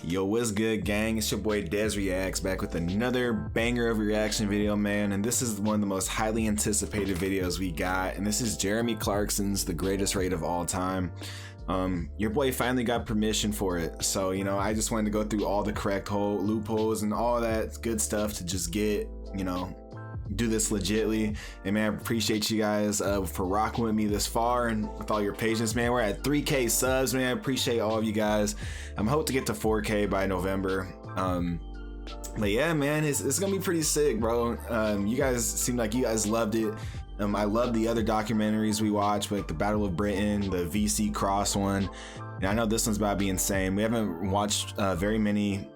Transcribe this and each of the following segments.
Yo, what's good, gang? It's your boy Des Reacts back with another banger of a reaction video, man. And this is one of the most highly anticipated videos we got. And this is Jeremy Clarkson's The Greatest Raid of All Time. Your boy finally got permission for it. So, you know, I just wanted to go through all the correct loopholes and all that good stuff to just get, you know, do this legitly. And man, I appreciate you guys for rocking with me this far and with all your patience, man. We're at 3K subs, man. I appreciate all of you guys. I'm hoping to get to 4K by November. But yeah, man, it's gonna be pretty sick, bro. You guys seem like you guys loved it. I love the other documentaries we watched, like the Battle of Britain, the VC Cross one, and I know this one's about to be insane. We haven't watched very many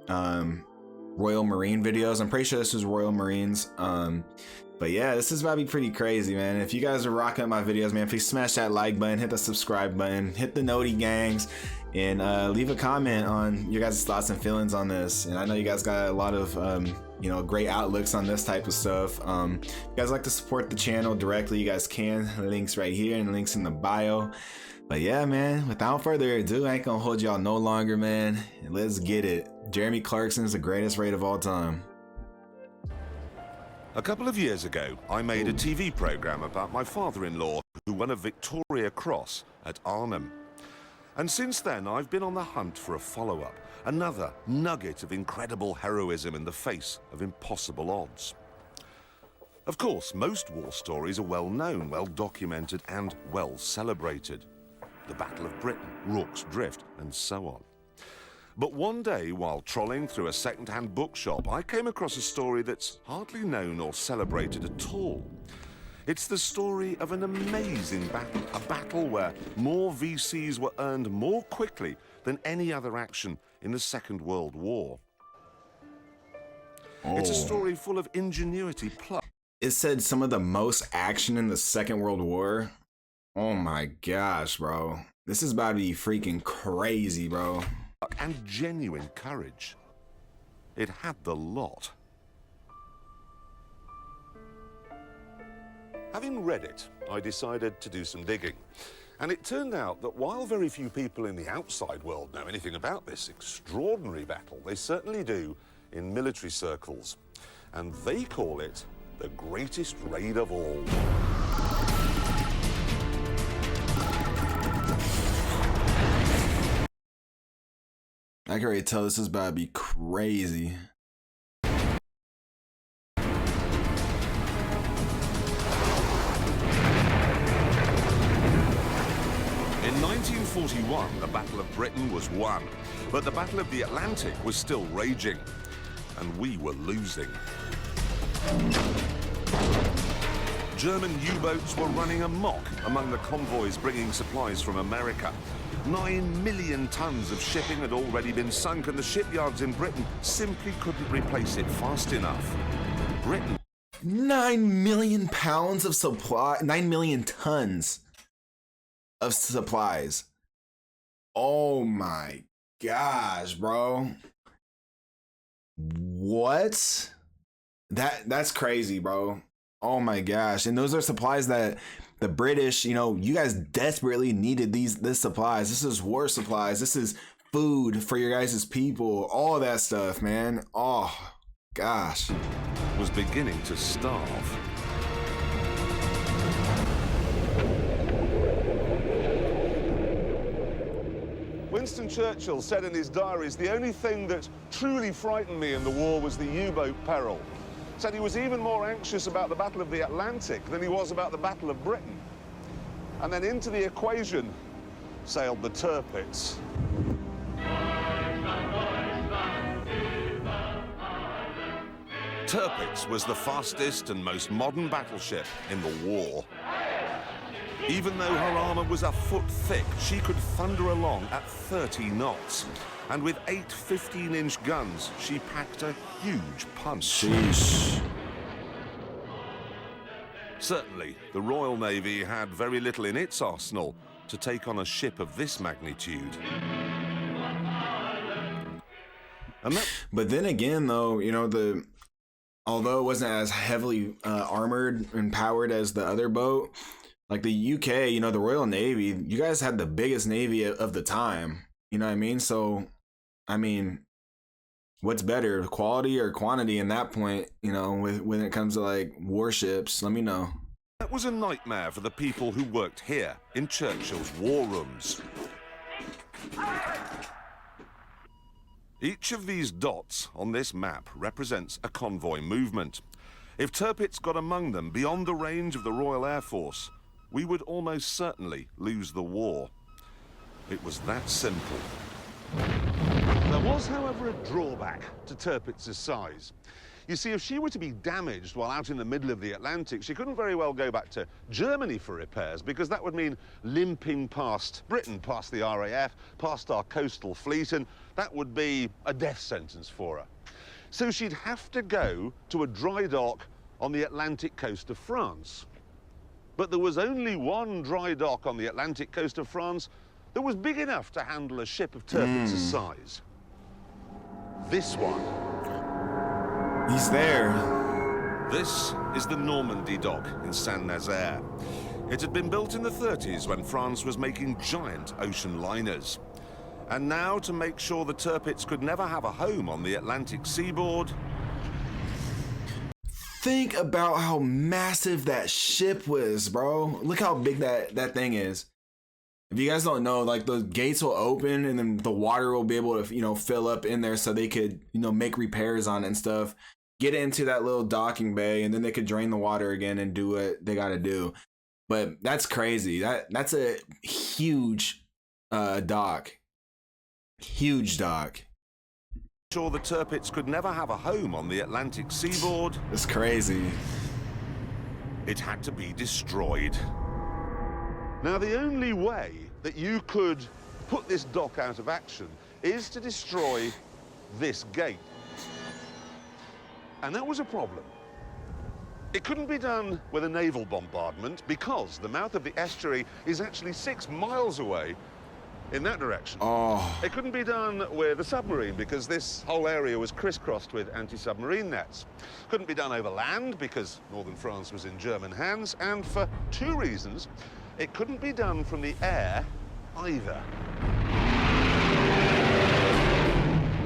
Royal Marine videos. I'm pretty sure this was Royal Marines. But yeah, this is about to be pretty crazy, man. If you guys are rocking up my videos, man, please smash that like button, hit the subscribe button, hit the noti gangs, and leave a comment on your guys' thoughts and feelings on this. And I know you guys got a lot of you know, great outlooks on this type of stuff. If you guys like to support the channel directly, you guys can. Links right here and links in the bio. But yeah, man, without further ado, I ain't gonna hold y'all no longer, man. Let's get it. Jeremy Clarkson's The Greatest Raid of All Time. A couple of years ago, I made a TV program about my father-in-law who won a Victoria Cross at Arnhem. And since then, I've been on the hunt for a follow-up, another nugget of incredible heroism in the face of impossible odds. Of course, most war stories are well known, well documented, and well celebrated. The Battle of Britain, Rorke's Drift, and so on. But one day, while trolling through a second-hand bookshop, I came across a story that's hardly known or celebrated at all. It's the story of an amazing battle, a battle where more VCs were earned more quickly than any other action in the Second World War. It's a story full of ingenuity plus... It said some of the most action in the Second World War. Oh my gosh, bro. This is about to be freaking crazy, bro. And genuine courage. It had the lot. Having read it, I decided to do some digging. And it turned out that while very few people in the outside world know anything about this extraordinary battle, they certainly do in military circles. And they call it the greatest raid of all. I can already tell this is about to be crazy. In 1941, the Battle of Britain was won, but the Battle of the Atlantic was still raging, and we were losing. German U-boats were running amok among the convoys bringing supplies from America. 9 million tons of shipping had already been sunk, and the shipyards in Britain simply couldn't replace it fast enough. Britain... 9 million pounds of supply, 9 million tons of supplies. Oh my gosh, bro. What? That's crazy, bro. Oh my gosh. And those are supplies that the British, you know, you guys desperately needed this supplies. This is war supplies. This is food for your guys' people. All that stuff, man. Oh gosh. Was beginning to starve. Winston Churchill said in his diaries, the only thing that truly frightened me in the war was the U-boat peril. Said he was even more anxious about the Battle of the Atlantic than he was about the Battle of Britain. And then into the equation sailed the Tirpitz. Tirpitz was the fastest and most modern battleship in the war. Even though her armor was a foot thick, she could thunder along at 30 knots. And with 8 15-inch guns, she packed a huge punch. Sheesh. Certainly, the Royal Navy had very little in its arsenal to take on a ship of this magnitude. But then again, though, you know, although it wasn't as heavily armored and powered as the other boat, like the UK, you know, the Royal Navy, you guys had the biggest navy of the time. You know what I mean? So, I mean, what's better, quality or quantity in that point, you know, when it comes to like warships? Let me know. That was a nightmare for the people who worked here in Churchill's war rooms. Each of these dots on this map represents a convoy movement. If Tirpitz got among them beyond the range of the Royal Air Force, we would almost certainly lose the war. It was that simple. There was, however, a drawback to Tirpitz's size. You see, if she were to be damaged while out in the middle of the Atlantic, she couldn't very well go back to Germany for repairs, because that would mean limping past Britain, past the RAF, past our coastal fleet, and that would be a death sentence for her. So she'd have to go to a dry dock on the Atlantic coast of France. But there was only one dry dock on the Atlantic coast of France that was big enough to handle a ship of Tirpitz's size. This one. He's there. This is the Normandy dock in Saint-Nazaire. It had been built in the 30s when France was making giant ocean liners. And now, to make sure the Tirpitz could never have a home on the Atlantic seaboard... Think about how massive that ship was, bro. Look how big that thing is. If you guys don't know, like, the gates will open and then the water will be able to, you know, fill up in there so they could, you know, make repairs on it and stuff. Get into that little docking bay, and then they could drain the water again and do what they got to do. But that's crazy. That's a huge dock. Huge dock. Sure the Tirpitz could never have a home on the Atlantic seaboard. It's crazy. It had to be destroyed. Now, the only way that you could put this dock out of action is to destroy this gate. And that was a problem. It couldn't be done with a naval bombardment because the mouth of the estuary is actually 6 miles away in that direction. Oh. It couldn't be done with a submarine because this whole area was crisscrossed with anti-submarine nets. Couldn't be done over land because northern France was in German hands, and for 2 reasons, it couldn't be done from the air either.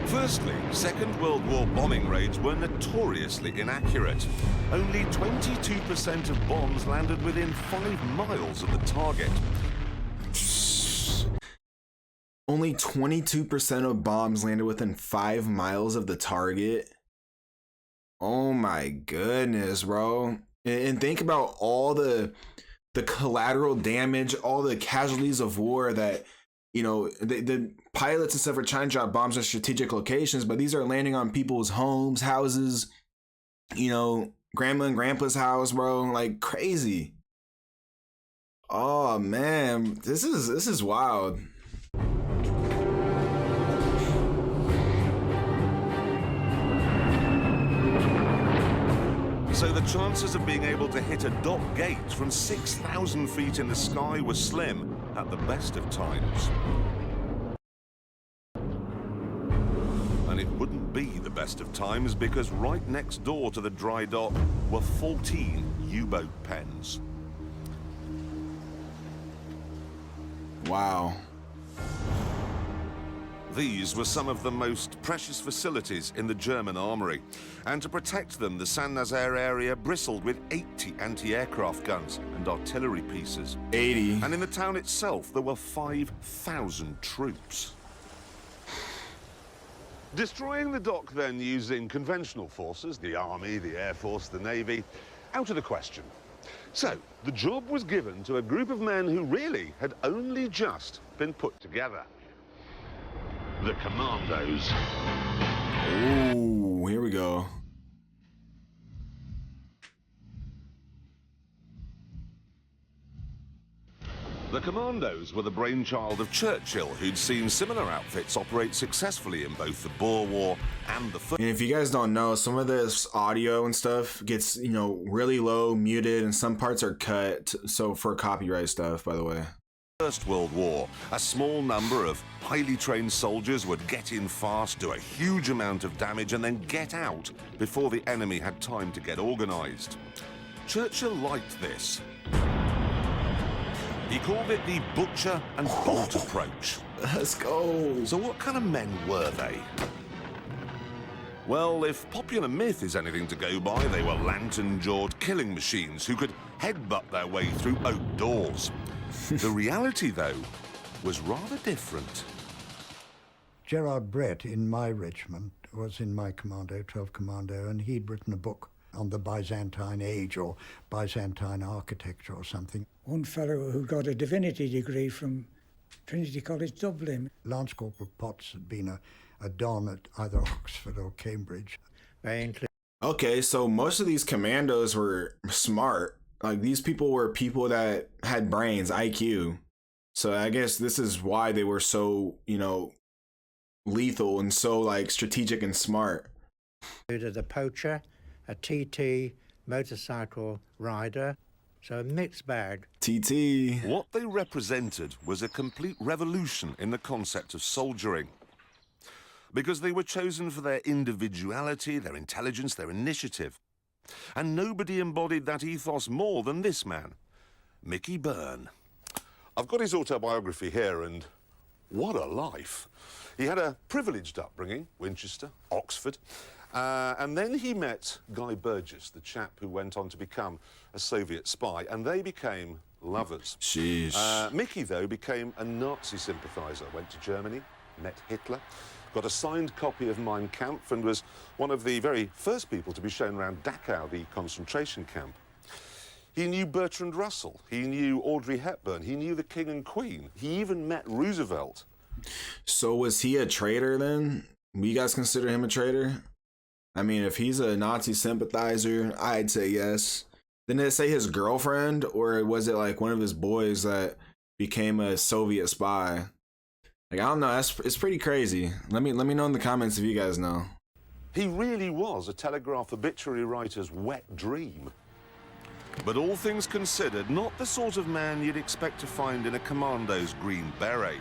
Firstly, Second World War bombing raids were notoriously inaccurate. Only 22% of bombs landed within 5 miles of the target. Only 22% of bombs landed within 5 miles of the target. Oh my goodness, bro. And think about all the collateral damage, all the casualties of war that, you know, the pilots and stuff are trying to drop bombs on strategic locations, but these are landing on people's homes, houses, you know, grandma and grandpa's house, bro, like crazy. Oh man, this is wild. So the chances of being able to hit a dock gate from 6,000 feet in the sky were slim at the best of times. And it wouldn't be the best of times because right next door to the dry dock were 14 U-boat pens. Wow. These were some of the most precious facilities in the German armory, and to protect them, the Saint-Nazaire area bristled with 80 anti-aircraft guns and artillery pieces. 80. And in the town itself, there were 5,000 troops. Destroying the dock then using conventional forces, the army, the air force, the navy, out of the question. So the job was given to a group of men who really had only just been put together. The Commandos. Ooh, here we go. The Commandos were the brainchild of Churchill, who'd seen similar outfits operate successfully in both the Boer War and the First. And if you guys don't know, some of this audio and stuff gets, you know, really low, muted, and some parts are cut. So for copyright stuff, by the way. First World War, a small number of highly trained soldiers would get in fast, do a huge amount of damage, and then get out before the enemy had time to get organized. Churchill liked this. He called it the butcher and bolt approach. Let's go. So what kind of men were they? Well, if popular myth is anything to go by, they were lantern-jawed killing machines who could headbutt their way through oak doors. The reality, though, was rather different. Gerard Brett in my regiment was in my commando, 12 Commando, and he'd written a book on the Byzantine age or Byzantine architecture or something. One fellow who got a divinity degree from Trinity College Dublin. Lance Corporal Potts had been a don at either Oxford or Cambridge. Okay, so most of these commandos were smart. Like, these people were people that had brains, IQ. So I guess this is why they were so, you know, lethal and so, like, strategic and smart. The poacher, a TT motorcycle rider, so a mixed bag. TT. What they represented was a complete revolution in the concept of soldiering. Because they were chosen for their individuality, their intelligence, their initiative. And nobody embodied that ethos more than this man, Mickey Byrne. I've got his autobiography here, and what a life. He had a privileged upbringing, Winchester, Oxford, and then he met Guy Burgess, the chap who went on to become a Soviet spy, and they became lovers. Sheesh. Mickey, though, became a Nazi sympathiser, went to Germany, met Hitler, got a signed copy of Mein Kampf, and was one of the very first people to be shown around Dachau, the concentration camp. He knew Bertrand Russell, he knew Audrey Hepburn, he knew the King and Queen, he even met Roosevelt. So was he a traitor then? You guys consider him a traitor? I mean, if he's a Nazi sympathizer, I'd say yes. Didn't it say his girlfriend, or was it like one of his boys that became a Soviet spy? Like, I don't know. It's pretty crazy. Let me know in the comments if you guys know. He really was a Telegraph obituary writer's wet dream. But all things considered, not the sort of man you'd expect to find in a Commando's Green Beret.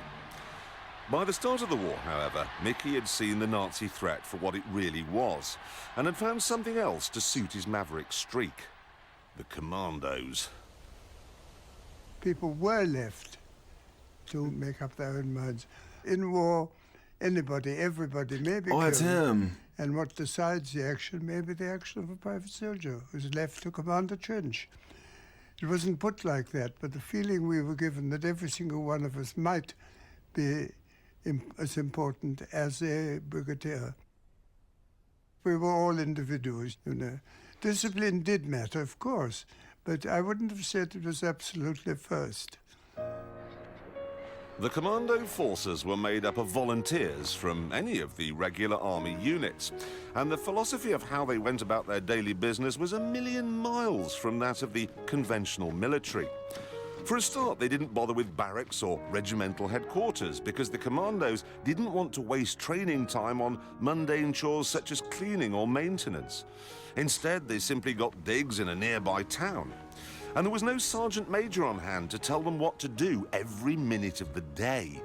By the start of the war, however, Mickey had seen the Nazi threat for what it really was, and had found something else to suit his maverick streak. The Commandos. People were left to make up their own minds. In war, anybody, everybody may be Oh, killed. it's him. And what decides the action may be the action of a private soldier who's left to command a trench. It wasn't put like that, but the feeling we were given that every single one of us might be as important as a brigadier. We were all individuals, you know. Discipline did matter, of course, but I wouldn't have said it was absolutely first. The Commando forces were made up of volunteers from any of the regular army units, and the philosophy of how they went about their daily business was a million miles from that of the conventional military. For a start, they didn't bother with barracks or regimental headquarters because the Commandos didn't want to waste training time on mundane chores such as cleaning or maintenance. Instead, they simply got digs in a nearby town. And there was no sergeant major on hand to tell them what to do every minute of the day.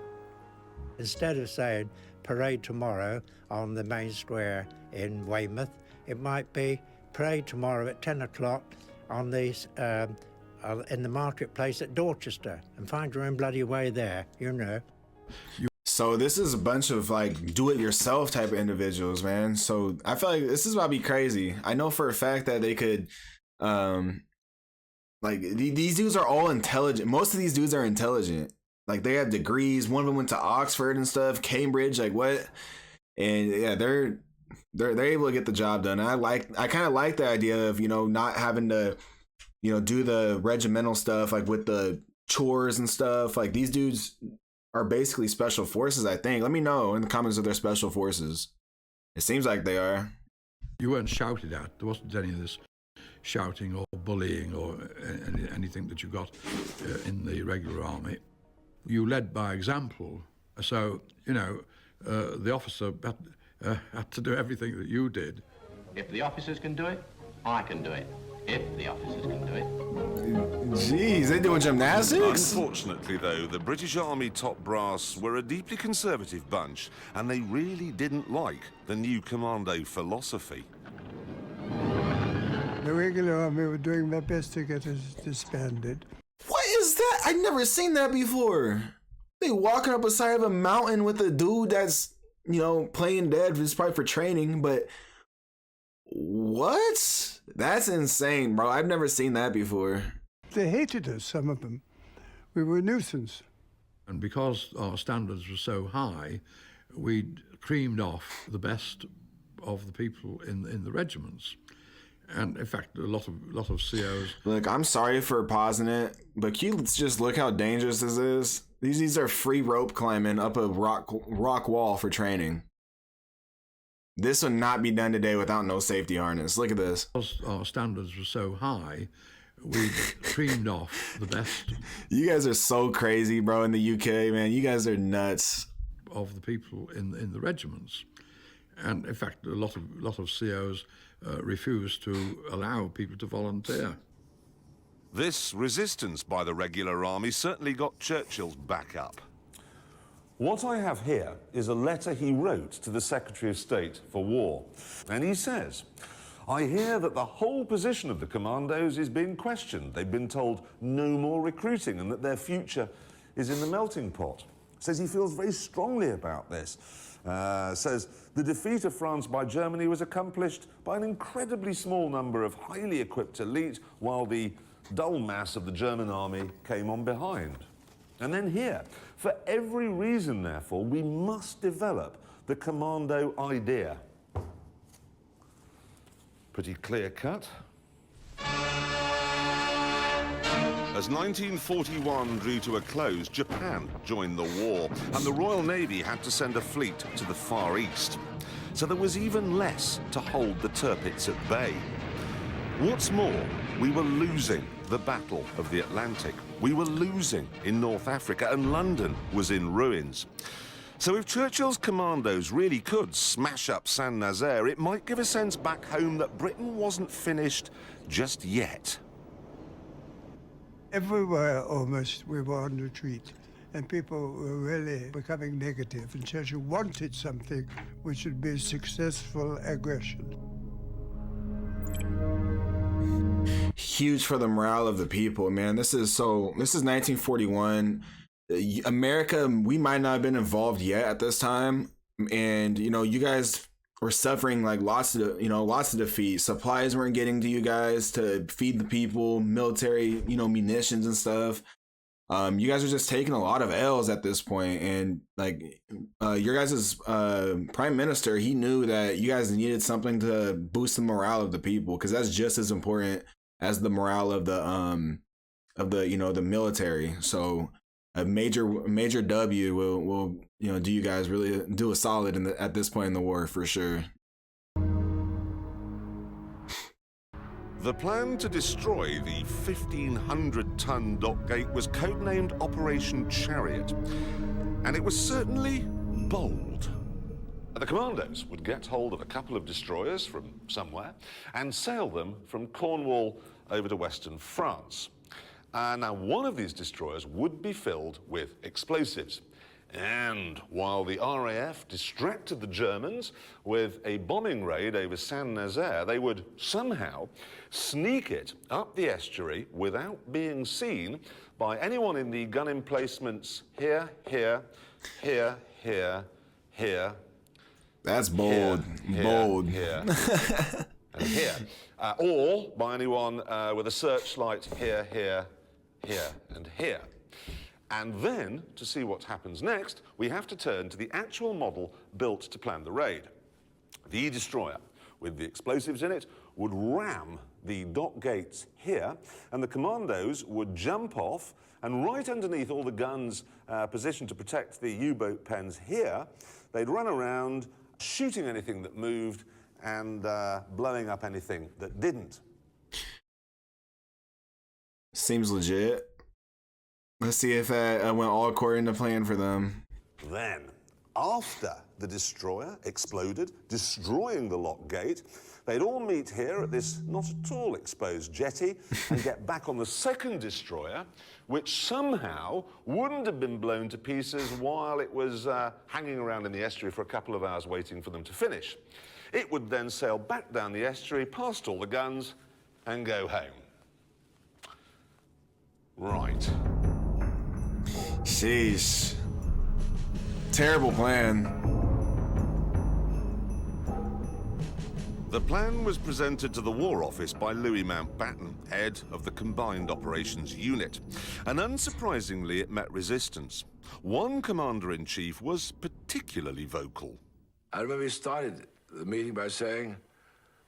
Instead of saying parade tomorrow on the main square in Weymouth, it might be parade tomorrow at 10 o'clock on the in the marketplace at Dorchester, and find your own bloody way there, you know. So this is a bunch of like do-it-yourself type of individuals, man. So I feel like this is about to be crazy. I know for a fact that they could, like these dudes are all intelligent. Most of these dudes are intelligent. Like they have degrees. One of them went to Oxford and stuff, Cambridge, like what? And yeah, they're able to get the job done. I kind of like the idea of, you know, not having to, you know, do the regimental stuff like with the chores and stuff. Like these dudes are basically special forces, I think. Let me know in the comments if they're special forces. It seems like they are. You weren't shouted at. There wasn't any of this shouting or bullying or anything that you got in the regular army. You led by example. So, you know, the officer had to do everything that you did. If the officers can do it, I can do it. If the officers can do it. Jeez, they doing gymnastics? Unfortunately, though, the British Army top brass were a deeply conservative bunch, and they really didn't like the new Commando philosophy. The regular army were doing their best to get us disbanded. What is that? I've never seen that before. They walking up a side of a mountain with a dude that's, you know, playing dead. It's probably for training, but What? That's insane, bro. I've never seen that before. They hated us, some of them. We were a nuisance. And because our standards were so high, we'd creamed off the best of the people in the regiments. And in fact, a lot of COs. Look, I'm sorry for pausing it, but can you just look how dangerous this is? These are free rope climbing up a rock wall for training. This would not be done today without no safety harness. Look at this. Because our standards were so high, we creamed off the best. You guys are so crazy, bro, in the UK, man. You guys are nuts. Of the people in the regiments. And in fact, a lot of COs refused to allow people to volunteer. This resistance by the regular army certainly got Churchill's back up. What I have here is a letter he wrote to the Secretary of State for War. And he says, I hear that the whole position of the Commandos is being questioned. They've been told no more recruiting and that their future is in the melting pot. Says he feels very strongly about this. Says the defeat of France by Germany was accomplished by an incredibly small number of highly equipped elite, while the dull mass of the German army came on behind. And then here, for every reason, therefore, we must develop the Commando idea. Pretty clear cut. As 1941 drew to a close, Japan joined the war, and the Royal Navy had to send a fleet to the Far East. So there was even less to hold the Tirpitz at bay. What's more, we were losing the Battle of the Atlantic. We were losing in North Africa, and London was in ruins. So if Churchill's Commandos really could smash up Saint-Nazaire, it might give a sense back home that Britain wasn't finished just yet. Everywhere, almost, we were on retreat, and people were really becoming negative, and Churchill wanted something which would be successful aggression. Huge for the morale of the people, man. This is 1941. America, we might not have been involved yet at this time, and you guys were suffering like lots of defeat. Supplies weren't getting to you guys to feed the people, military, munitions and stuff. You guys are just taking a lot of L's at this point, and like your guys' prime minister, he knew that you guys needed something to boost the morale of the people, because that's just as important as the morale of the the military. So a major W will do you guys really do a solid at this point in the war for sure. The plan to destroy the 1,500-ton dock gate was codenamed Operation Chariot, and it was certainly bold. The Commandos would get hold of a couple of destroyers from somewhere and sail them from Cornwall over to western France. Now, one of these destroyers would be filled with explosives. And while the RAF distracted the Germans with a bombing raid over Saint-Nazaire, they would somehow sneak it up the estuary without being seen by anyone in the gun emplacements here, here, here, here, here. That's bold. Here, bold. Here, and here. Or by anyone with a searchlight here, here, here, and here. And then, to see what happens next, we have to turn to the actual model built to plan the raid. The destroyer, with the explosives in it, would ram the dock gates here, and the Commandos would jump off, and right underneath all the guns positioned to protect the U-boat pens here, they'd run around, shooting anything that moved, and blowing up anything that didn't. Seems legit. Let's see if that went all according to plan for them. Then, after the destroyer exploded, destroying the lock gate, they'd all meet here at this not at all exposed jetty and get back on the second destroyer, which somehow wouldn't have been blown to pieces while it was hanging around in the estuary for a couple of hours waiting for them to finish. It would then sail back down the estuary, past all the guns, and go home. Right. Sheesh. Terrible plan. The plan was presented to the War Office by Louis Mountbatten, head of the Combined Operations Unit, and unsurprisingly it met resistance. One Commander-in-Chief was particularly vocal. I remember he started the meeting by saying,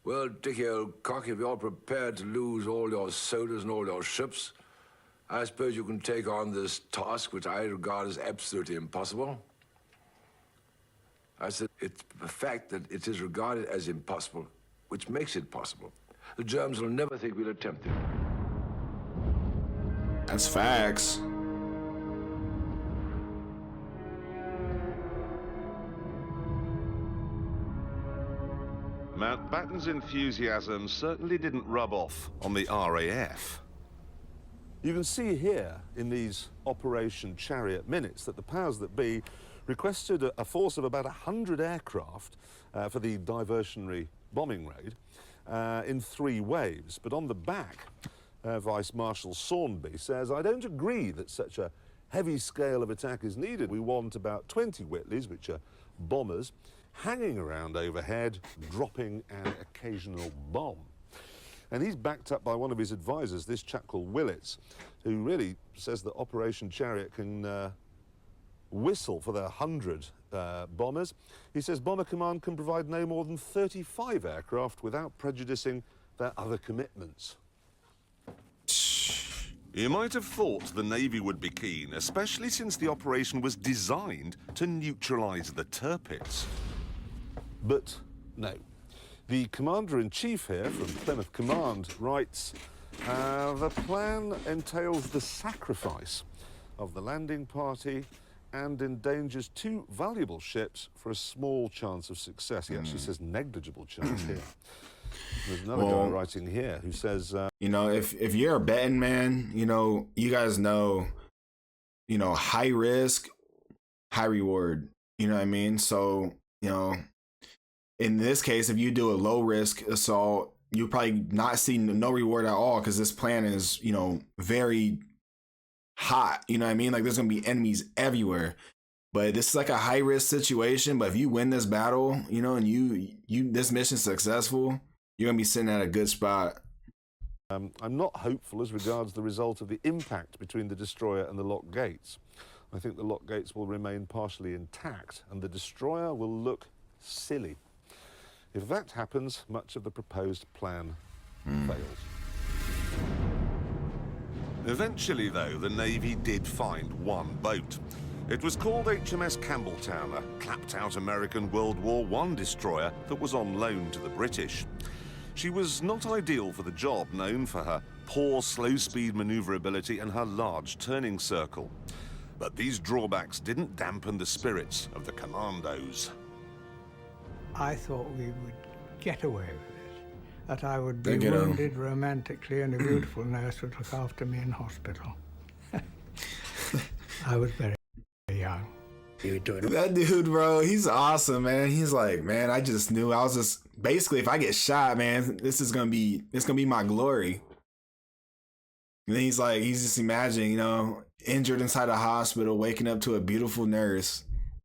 "Well, Dickie, old cock, if you're prepared to lose all your soldiers and all your ships, I suppose you can take on this task, which I regard as absolutely impossible." I said, it's the fact that it is regarded as impossible which makes it possible. The Germans will never think we'll attempt it. That's facts. Mountbatten's enthusiasm certainly didn't rub off on the RAF. You can see here in these Operation Chariot minutes that the powers that be requested a force of about 100 aircraft for the diversionary bombing raid in 3 waves. But on the back, Vice Marshal Saunby says, "I don't agree that such a heavy scale of attack is needed. We want about 20 Whitleys, which are bombers, hanging around overhead, dropping an occasional bomb." And he's backed up by one of his advisors, this chap called Willits, who really says that Operation Chariot can whistle for their 100 bombers. He says Bomber Command can provide no more than 35 aircraft without prejudicing their other commitments. You might have thought the Navy would be keen, especially since the operation was designed to neutralise the Tirpitz. But no. The Commander-in-Chief here from Plymouth Command writes, the plan entails the sacrifice of the landing party and endangers 2 valuable ships for a small chance of success. He actually says negligible chance here. There's another guy writing here who says, you know, if you're a betting man, you know, you guys know, you know, high risk, high reward. You know what I mean? So, you know, in this case, if you do a low risk assault, you'll probably not see no reward at all because this plan is, you know, very hot. You know what I mean? Like there's gonna be enemies everywhere. But this is like a high risk situation. But if you win this battle, you know, and you this mission's successful, you're gonna be sitting at a good spot. I'm not hopeful as regards the result of the impact between the destroyer and the lock gates. I think the lock gates will remain partially intact and the destroyer will look silly. If that happens, much of the proposed plan fails. Eventually, though, the Navy did find one boat. It was called HMS Campbelltown, a clapped-out American World War I destroyer that was on loan to the British. She was not ideal for the job, known for her poor slow-speed maneuverability and her large turning circle. But these drawbacks didn't dampen the spirits of the Commandos. I thought we would get away with it, that I would be wounded romantically and a beautiful nurse would look after me in hospital. I was very young. That dude, bro, he's awesome, man. He's like, man, I just knew I was just basically, if I get shot, man, it's gonna be my glory. And then he's like, he's just imagining, you know, injured inside a hospital, waking up to a beautiful nurse.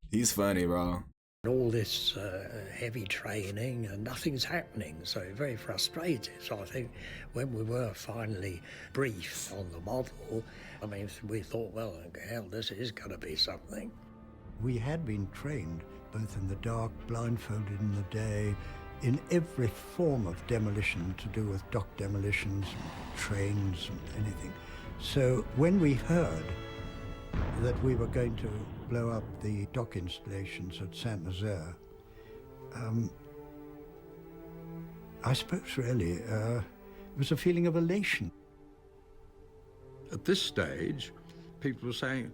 He's funny, bro. All this heavy training and nothing's happening, so very frustrated. So I think when we were finally briefed on the model, I mean, we thought, well, hell, this is going to be something. We had been trained both in the dark, blindfolded in the day, in every form of demolition to do with dock demolitions, trains, and anything. So when we heard that we were going to blow up the dock installations at Saint-Nazaire, I suppose really it was a feeling of elation. At this stage, people were saying,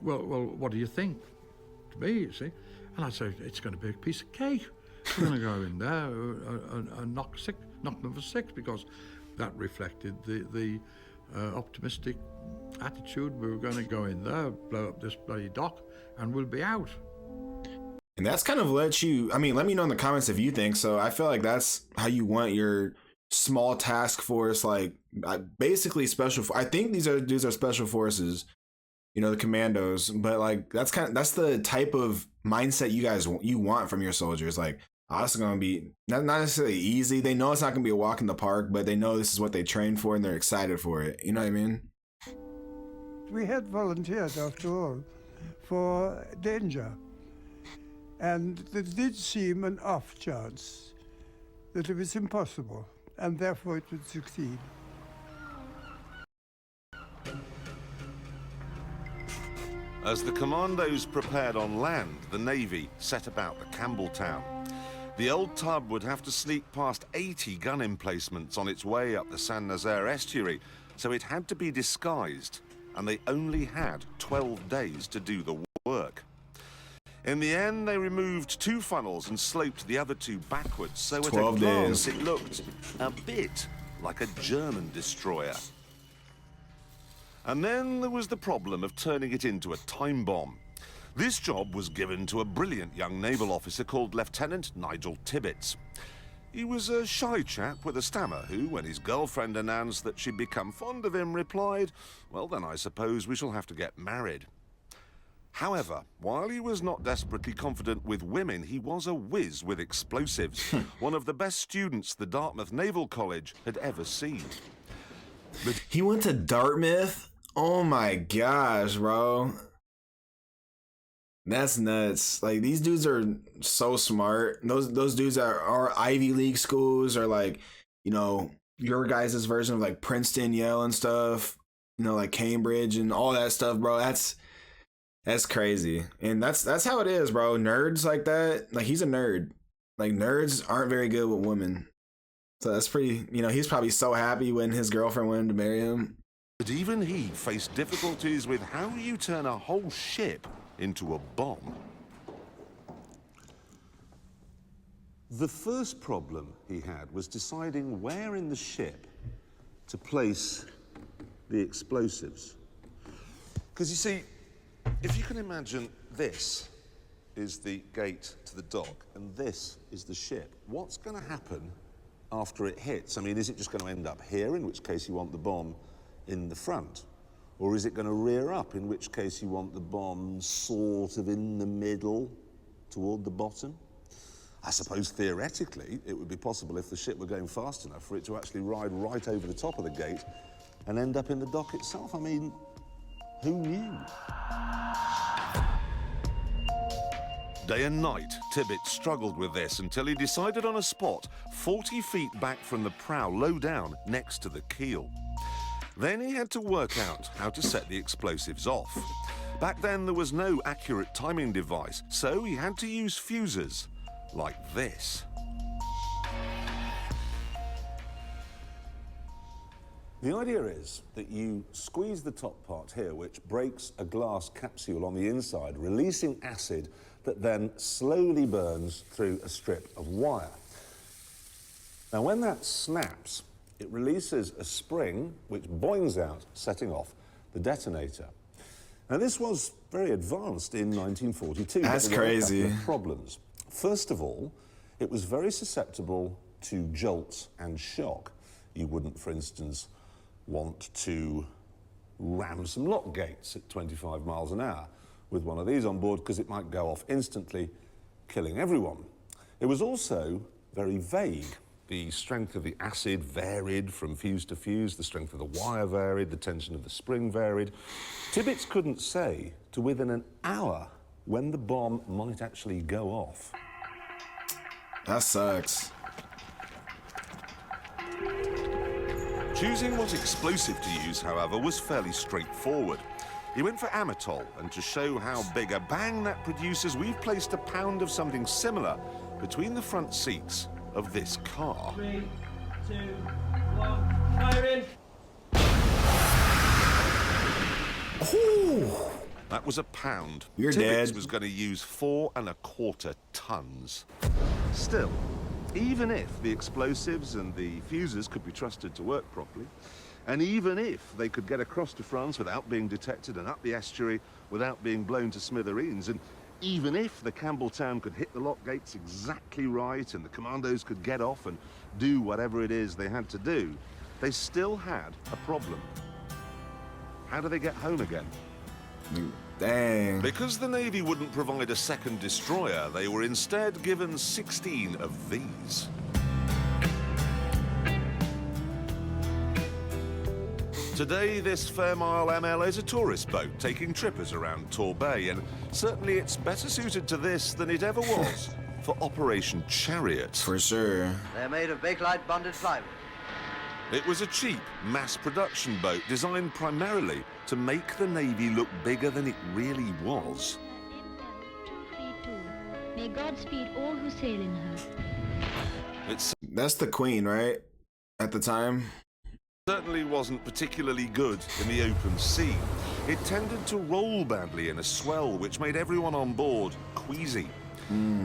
well, what do you think? To me, you see. And I'd say, it's going to be a piece of cake. We're going to go in there and knock them for 6, because that reflected the optimistic attitude. We were going to go in there, blow up this bloody dock, and we'll be out. And that's kind of let me know in the comments if you think so. I feel like that's how you want your small task force, like basically special. I think these are special forces, you know, the Commandos. But like that's the type of mindset you want from your soldiers. Like, also going to be not necessarily easy. They know it's not going to be a walk in the park, but they know this is what they train for and they're excited for it. You know what I mean? We had volunteers, after all, for danger. And it did seem an off chance that it was impossible, and therefore it would succeed. As the Commandos prepared on land, the Navy set about the Campbelltown. The old tub would have to sneak past 80 gun emplacements on its way up the Saint-Nazaire estuary, so it had to be disguised, and they only had 12 days to do the work. In the end, they removed 2 funnels and sloped the other 2 backwards, so at a glance it looked a bit like a German destroyer. And then there was the problem of turning it into a time bomb. This job was given to a brilliant young naval officer called Lieutenant Nigel Tirpitz. He was a shy chap with a stammer who, when his girlfriend announced that she'd become fond of him, replied, "Well, then I suppose we shall have to get married." However, while he was not desperately confident with women, he was a whiz with explosives, one of the best students the Dartmouth Naval College had ever seen. But he went to Dartmouth? Oh my gosh, bro. That's nuts. Like, these dudes are so smart. Those dudes are Ivy League schools, or like, you know, your guys' version of like Princeton, Yale and stuff, you know, like Cambridge and all that stuff, bro. That's crazy. And that's how it is, bro. Nerds like that, like, he's a nerd. Like, nerds aren't very good with women. So that's pretty, you know, he's probably so happy when his girlfriend wanted to marry him. But even he faced difficulties with how you turn a whole ship into a bomb. The first problem he had was deciding where in the ship to place the explosives. Because you see, if you can imagine, this is the gate to the dock and this is the ship. What's going to happen after it hits? I mean, is it just going to end up here, in which case you want the bomb in the front? Or is it going to rear up, in which case you want the bomb sort of in the middle, toward the bottom? I suppose theoretically it would be possible, if the ship were going fast enough, for it to actually ride right over the top of the gate and end up in the dock itself. I mean, who knew? Day and night, Tirpitz struggled with this until he decided on a spot 40 feet back from the prow, low down, next to the keel. Then he had to work out how to set the explosives off. Back then, there was no accurate timing device, so he had to use fuses, like this. The idea is that you squeeze the top part here, which breaks a glass capsule on the inside, releasing acid that then slowly burns through a strip of wire. Now, when that snaps, it releases a spring which boings out, setting off the detonator. Now, this was very advanced in 1942. That's crazy. There were a couple of problems. First of all, it was very susceptible to jolts and shock. You wouldn't, for instance, want to ram some lock gates at 25 miles an hour with one of these on board, because it might go off instantly, killing everyone. It was also very vague. The strength of the acid varied from fuse to fuse, the strength of the wire varied, the tension of the spring varied. Tirpitz couldn't say to within an hour when the bomb might actually go off. That sucks. Choosing what explosive to use, however, was fairly straightforward. He went for amatol, and to show how big a bang that produces, we've placed a pound of something similar between the front seats of this car. 3, 2, 1, fire in! Ooh. That was a pound. You're Tirpitz dead. was going to use 4 1/4 tons. Still, even if the explosives and the fuses could be trusted to work properly, and even if they could get across to France without being detected and up the estuary without being blown to smithereens, and even if the Campbelltown could hit the lock gates exactly right and the Commandos could get off and do whatever it is they had to do, they still had a problem. How do they get home again? Dang. Because the Navy wouldn't provide a second destroyer, they were instead given 16 of these. Today, this Fairmile ML is a tourist boat taking trippers around Tor Bay, and certainly it's better suited to this than it ever was for Operation Chariot. For sure. They're made of Bakelite bonded plywood. It was a cheap, mass-production boat designed primarily to make the Navy look bigger than it really was. May God speed all who sail in her. That's the Queen, right? At the time? Certainly wasn't particularly good in the open sea. It tended to roll badly in a swell, which made everyone on board queasy.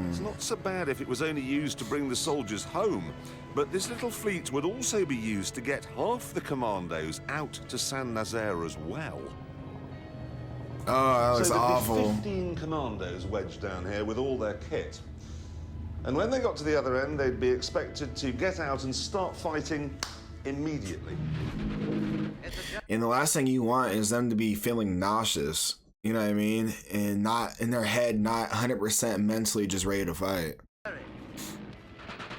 It's not so bad if it was only used to bring the soldiers home, but this little fleet would also be used to get half the Commandos out to Saint-Nazaire as well. Oh, that looks so awful. 15 Commandos wedged down here with all their kit. And when they got to the other end, they'd be expected to get out and start fighting immediately. And the last thing you want is them to be feeling nauseous, you know what I mean? And not in their head, not 100% mentally just ready to fight.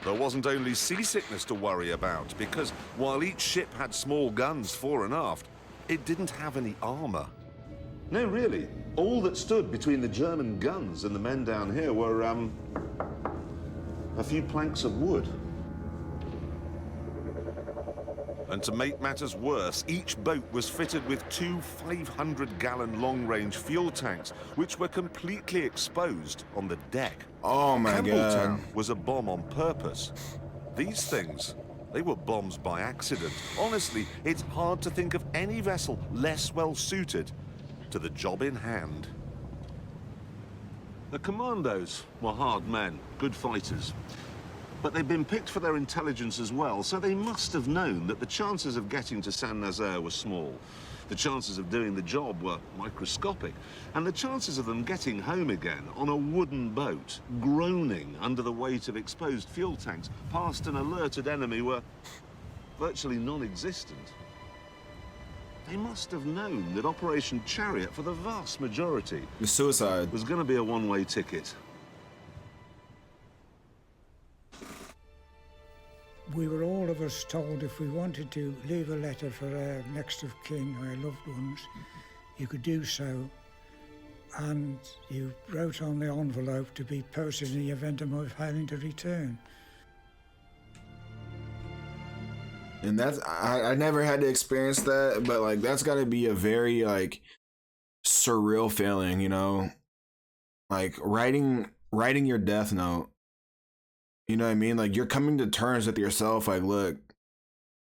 There wasn't only seasickness to worry about, because while each ship had small guns fore and aft, it didn't have any armor. No, really. All that stood between the German guns and the men down here were, a few planks of wood. And to make matters worse, each boat was fitted with 2 500-gallon long-range fuel tanks, which were completely exposed on the deck. Oh my God. Campbelltown was a bomb on purpose. These things, they were bombs by accident. Honestly, it's hard to think of any vessel less well-suited to the job in hand. The Commandos were hard men, good fighters. But they'd been picked for their intelligence as well, so they must have known that the chances of getting to Saint-Nazaire were small. The chances of doing the job were microscopic, and the chances of them getting home again on a wooden boat, groaning under the weight of exposed fuel tanks past an alerted enemy were virtually non-existent. They must have known that Operation Chariot, for the vast majority, the suicide was going to be a one-way ticket. We were all of us told if we wanted to leave a letter for our next of kin, our loved ones, you could do so. And you wrote on the envelope to be posted in the event of my failing to return. And that's, I never had to experience that, but like that's got to be a very like surreal feeling, you know, like writing your death note. You know what I mean? Like you're coming to terms with yourself. Like, look,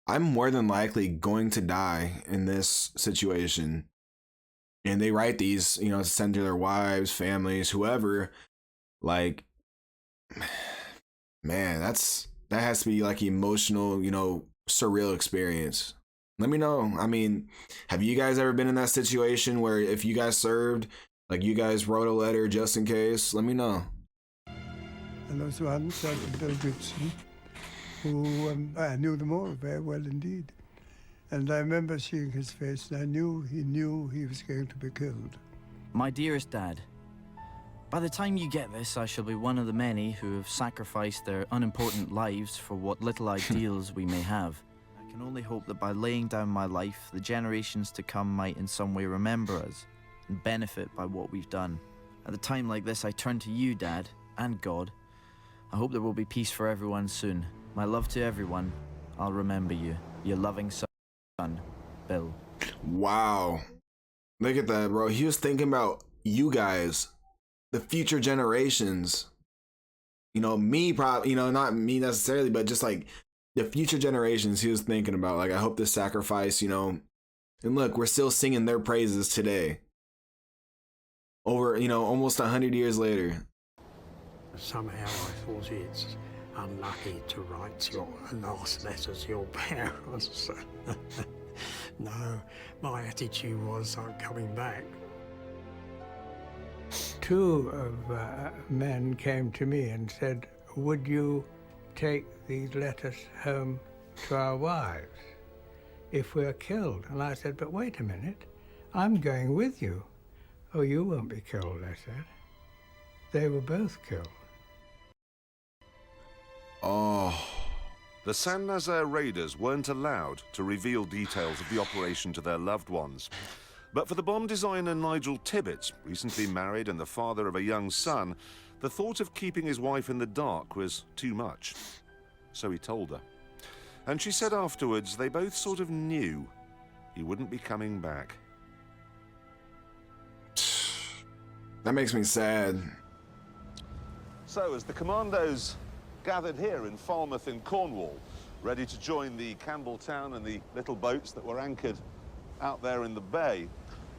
I'm more than likely going to die in this situation. And they write these, you know, to send to their wives, families, whoever. Like, man, that has to be like emotional, you know, surreal experience. Let me know. I mean, have you guys ever been in that situation where if you guys served, like you guys wrote a letter just in case? Let me know. And there was one, Sergeant Tirpitz, who I knew them all very well indeed. And I remember seeing his face, and I knew he was going to be killed. My dearest Dad, by the time you get this, I shall be one of the many who have sacrificed their unimportant lives for what little ideals we may have. I can only hope that by laying down my life, the generations to come might in some way remember us and benefit by what we've done. At a time like this, I turn to you, Dad, and God. I hope there will be peace for everyone soon. My love to everyone. I'll remember you. Your loving son, Bill. Wow. Look at that, bro. He was thinking about you guys, the future generations. You know, me probably, you know, not me necessarily, but just like the future generations he was thinking about. Like, I hope this sacrifice, you know, and look, we're still singing their praises today. Over, you know, almost 100 years later. Somehow I thought it's unlucky to write your last letter to your parents. No, my attitude was I'm coming back. 2 of men came to me and said, would you take these letters home to our wives if we're killed? And I said, but wait a minute, I'm going with you. Oh, you won't be killed, I said. They were both killed. Oh. The Saint-Nazaire raiders weren't allowed to reveal details of the operation to their loved ones. But for the bomb designer Nigel Tirpitz, recently married and the father of a young son, the thought of keeping his wife in the dark was too much. So he told her. And she said afterwards they both sort of knew he wouldn't be coming back. That makes me sad. So as the Commandos gathered here in Falmouth in Cornwall, ready to join the Campbelltown and the little boats that were anchored out there in the bay,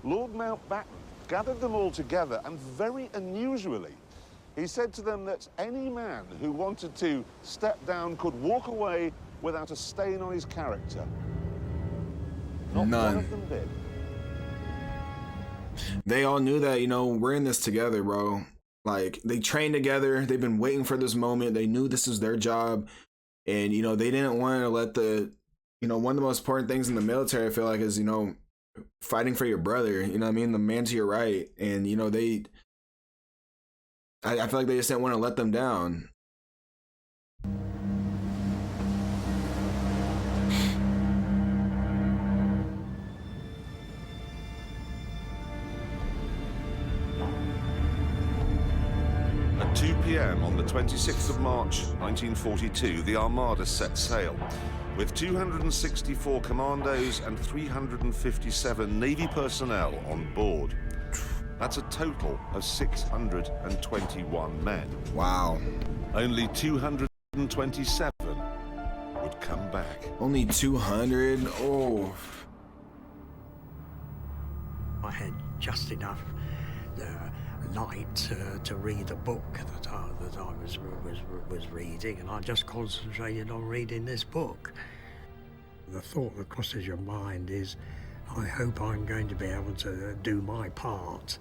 Lord Mountbatten gathered them all together, and very unusually, he said to them that any man who wanted to step down could walk away without a stain on his character. Not None. one of them did. They all knew that, you know, we're in this together, bro. Like, they trained together. They've been waiting for this moment. They knew this was their job. And, you know, they didn't want to let the, you know, one of the most important things in the military, I feel like, is, you know, fighting for your brother. You know what I mean? The man to your right. And, you know, I feel like they just didn't want to let them down. At 2 p.m. on the 26th of March, 1942, the Armada set sail, with 264 Commandos and 357 Navy personnel on board. That's a total of 621 men. Wow. Only 227 would come back. Only 200? Oh. I had just enough light to read a book that I was reading, and I just concentrated on reading this book. The thought that crosses your mind is, I hope I'm going to be able to do my part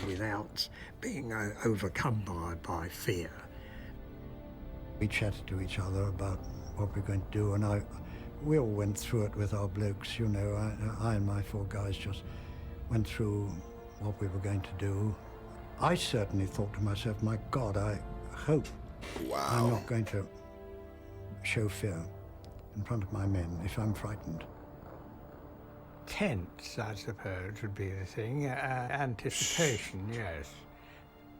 without being overcome by fear. We chatted to each other about what we're going to do, and we all went through it with our blokes, you know. I and my 4 guys just went through what we were going to do. I certainly thought to myself, my God, I hope I'm not going to show fear in front of my men if I'm frightened. Tense, I suppose, would be the thing. Anticipation, yes.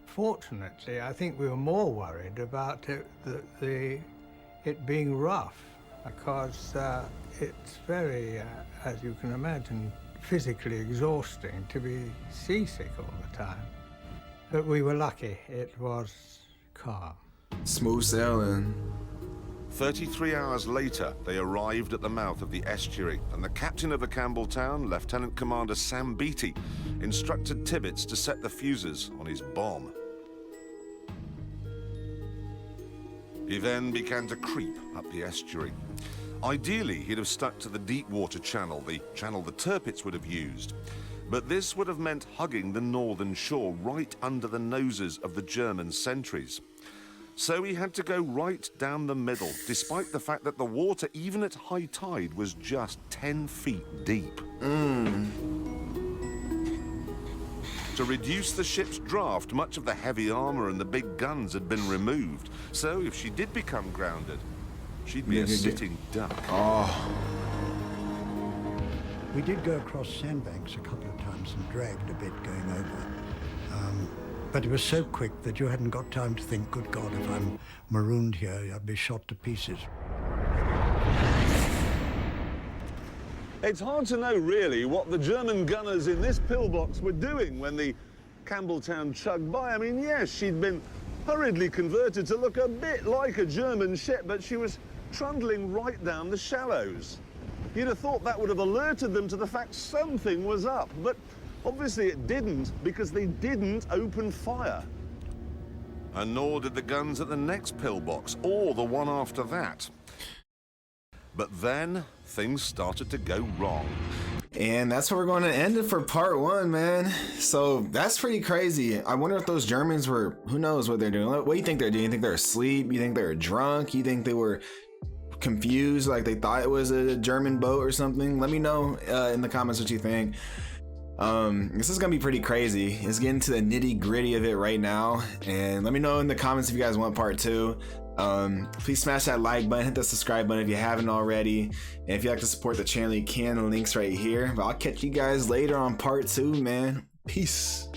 Fortunately, I think we were more worried about it being rough, because it's very, as you can imagine, physically exhausting to be seasick all the time. But we were lucky. It was calm. Smooth sailing. 33 hours later, they arrived at the mouth of the estuary, and the captain of the Campbelltown, Lieutenant Commander Sam Beattie, instructed Tirpitz to set the fuses on his bomb. He then began to creep up the estuary. Ideally, he'd have stuck to the deep water channel, the channel the Tirpitz would have used. But this would have meant hugging the northern shore right under the noses of the German sentries. So he had to go right down the middle, despite the fact that the water, even at high tide, was just 10 feet deep. To reduce the ship's draft, much of the heavy armor and the big guns had been removed. So if she did become grounded, she'd be a sitting duck. Oh. We did go across sandbanks a couple of times and dragged a bit going over. But it was so quick that you hadn't got time to think, good God, if I'm marooned here, I'd be shot to pieces. It's hard to know, really, what the German gunners in this pillbox were doing when the Campbelltown chugged by. I mean, yes, she'd been hurriedly converted to look a bit like a German ship, but she was trundling right down the shallows. You'd have thought that would have alerted them to the fact something was up, but obviously it didn't, because they didn't open fire. And nor did the guns at the next pillbox, or the one after that. But then, things started to go wrong. And that's where we're going to end it for part 1, man. So that's pretty crazy. I wonder if those Germans were, who knows what they're doing. What do you think they're doing? You think they're asleep? You think they were drunk? You think they were confused, like they thought it was a German boat or something? Let me know in the comments what you think. This is gonna be pretty crazy. Let's get into the nitty gritty of it right now, and let me know in the comments if you guys want part 2. Please smash that like button, hit the subscribe button if you haven't already, and if you'd like to support the channel, you can. The link's right here. But I'll catch you guys later on part 2, man. Peace.